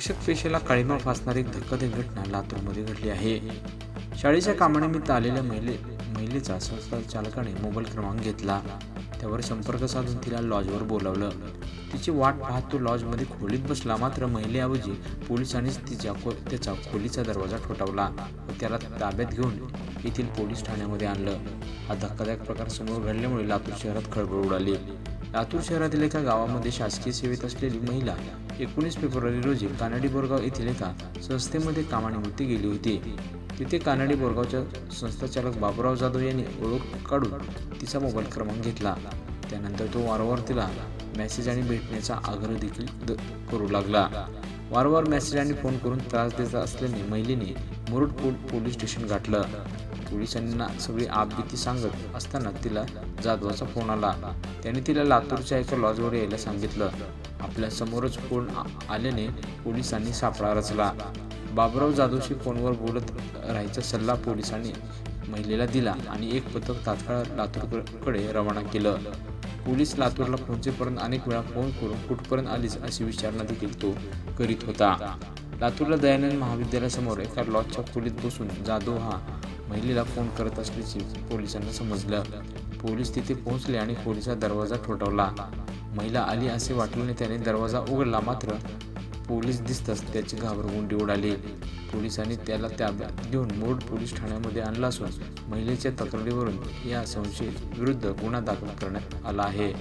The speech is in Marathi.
शिक्षक पेशेला काळिमा फासणारी एक धक्कादायक घटना लातूरमध्ये घडली आहे. शाळेच्या कामानिमित्त आलेल्या महिलेचा संस्था चालकाने मोबाईल क्रमांक घेतला. त्यावर संपर्क साधून तिला लॉजवर बोलावलं. तिची वाट पाहत तो लॉजमध्ये खोलीत बसला. मात्र महिलेऐवजी पोलिसांनीच त्याचा खोलीचा दरवाजा ठोठावला व त्याला ताब्यात घेऊन येथील पोलीस ठाण्यामध्ये आणलं. हा धक्कादायक प्रकार समोर घडल्यामुळे लातूर शहरात खळबळ उडाली. लातूर शहरातील एका गावामध्ये शासकीय सेवेत असलेली महिला 19 फेब्रुवारी रोजी कानडी बोरगाव येथील एका संस्थेमध्ये कामानिमित्त गेली होती. तिथे कानडी बोरगावच्या संस्थाचालक बाबूराव जाधव यांनी ओळख काढून तिचा मोबाईल क्रमांक घेतला. त्यानंतर तो वारंवार तिला मेसेज आणि भेटण्याचा आग्रह देखील करू लागला. वारंवार मेसेज आणि फोन करून त्रास देत असल्याने महिलेने मुरुड पोलीस स्टेशन गाठलं. पोलिसांना सगळी आपबीती सांगत असताना तिला जाधवाचा फोन आला. त्याने तिला लातूरच्या एका लॉजवर यायला सांगितलं. आपल्या समोरच फोन आल्याने पोलिसांनी सापळा रचला. बाबूराव जाधवशी फोनवर बोलत राहायचा सल्ला पोलिसांनी महिलेला दिला आणि एक पथक तात्काळ लातूरकडे रवाना केलं. पोलीस लातूरला पोहोचेपर्यंत अनेक वेळा फोन करून कुठपर्यंत आलीच अशी विचारणा देखील तो करीत होता. लातूरला दयानंद महाविद्यालयासमोर एका लॉजच्या खोलीत बसून जाधव हा महिलेला फोन करत असल्याचे पोलिसांना समजलं. पोलीस तिथे पोहोचले आणि खोलीचा दरवाजा ठोठावला. महिला आली असे वाटल्याने त्याने दरवाजा उघडला. मात्र पोलीस दिसताच त्याची घाबरगुंडी उडाली. पोलिसांनी त्याला ताब्यात घेऊन मुरुड पोलीस ठाण्यामध्ये आणला असून महिलेच्या तक्रारीवरून या संशयित विरुद्ध गुन्हा दाखल करण्यात आला आहे.